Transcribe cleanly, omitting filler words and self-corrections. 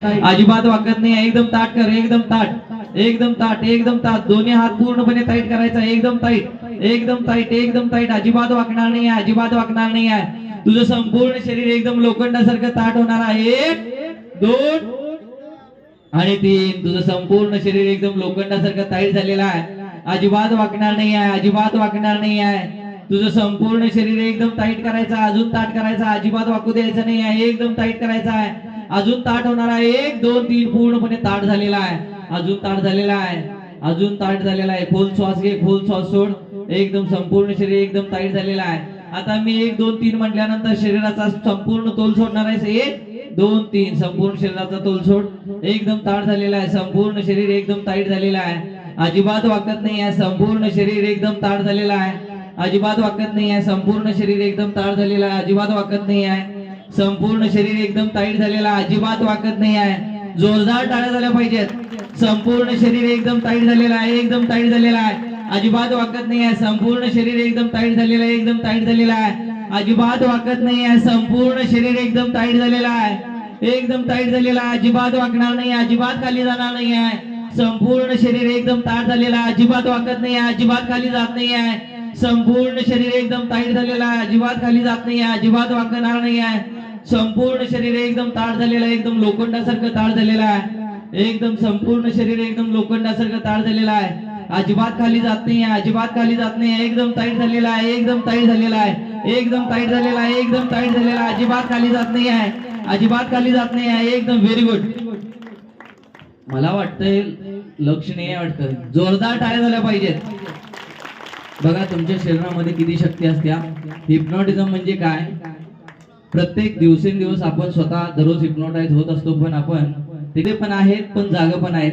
अजिबात वाकत नाही, एकदम ताट कर, एकदम ताट, एकदम ताट, एकदम ताट, दोन्ही हात पूर्णपणे टाईट करायचा, एकदम टाईट, एकदम टाईट, एकदम टाईट, अजिबात वाकणार नाही आहे, अजिबात वाकणार नाही आहे. तुझं संपूर्ण शरीर एकदम लोखंडासारखं ताट होणार आहे. 1 2 आणि 3. तुझं संपूर्ण शरीर एकदम लोखंडासारखं टाईट झालेलं आहे, अजिबात वाकणार नाही आहे, अजिबात वाकणार नाही आहे. तुझं संपूर्ण शरीर एकदम टाईट करायचं, अजून ताट करायचा, अजिबात वाकू द्यायचं नाही आहे, एकदम टाईट करायचा आहे, अजून ताट होणार आहे. 1 2 3 पूर्णपणे ताट झालेला आहे, अजून ताट झालेला आहे, अजून ताट झालेला आहे. खोल श्वास घे, खोल श्वास सोड, एकदम संपूर्ण शरीर एकदम टाईट झालेला आहे. आता मी 1 2 3 म्हटल्यानंतर शरीराचा संपूर्ण तोल सोडणार आहे. 1 2 3 संपूर्ण शरीराचा तोल सोड, एकदम ताट झालेला आहे, संपूर्ण शरीर एकदम टाईट झालेला आहे, अजिबात वाकत नाही आहे, संपूर्ण शरीर एकदम ताट झालेला आहे, अजिबात वाकत नाही आहे, संपूर्ण शरीर एकदम ताट झालेला आहे, अजिबात वाकत नाही आहे, संपूर्ण शरीर एकदम टाईट झालेला, अजिबात वाकत नाही आहे. जोरदार टाळ्या झाल्या पाहिजेत. संपूर्ण शरीर एकदम टाईट झालेला आहे, एकदम टाईट झालेला आहे, अजिबात वाकत नाही आहे, संपूर्ण शरीर एकदम टाईट झालेला आहे, एकदम टाईट झालेला आहे, अजिबात वाकत नाही आहे, संपूर्ण शरीर एकदम टाईट झालेला आहे, एकदम टाईट झालेला आहे, अजिबात वाकणार नाही, अजिबात खाली जाणार नाही आहे. संपूर्ण शरीर एकदम ताट झालेला आहे, अजिबात वाकत नाही आहे, अजिबात खाली जात नाही आहे. संपूर्ण शरीर एकदम टाईट झालेला आहे, अजिबात खाली जात नाही आहे, अजिबात वाकणार नाही आहे. संपूर्ण शरीर एकदम ताट झालेलं आहे, एकदम लोखंडासारखं ताट झालेलं आहे, एकदम संपूर्ण शरीर एकदम लोखंडासारखं ताट झालेलं आहे, अजिबात खाली जात नाही आहे, अजिबात खाली जात नाही आहे, एकदम टाईट झालेला आहे, एकदम टाईट झालेला आहे, एकदम टाईट झालेला आहे, एकदम टाईट झालेला आहे, अजिबात खाली जात नाही आहे, अजिबात खाली जात नाही आहे, एकदम व्हेरी गुड. मला वाटतंय लक्ष नाही वाटतं, जोरदार टाळ्या झाल्या पाहिजेत. बघा तुमच्या शरीरामध्ये किती शक्ती असते. हिप्नॉटिझम म्हणजे काय? प्रत्येक दिवसेंदिवस आपण स्वतः दररोज हिप्नोटाइज होत असतो, पण आपण तिथे पण आहेत, पण जागा पण आहेत.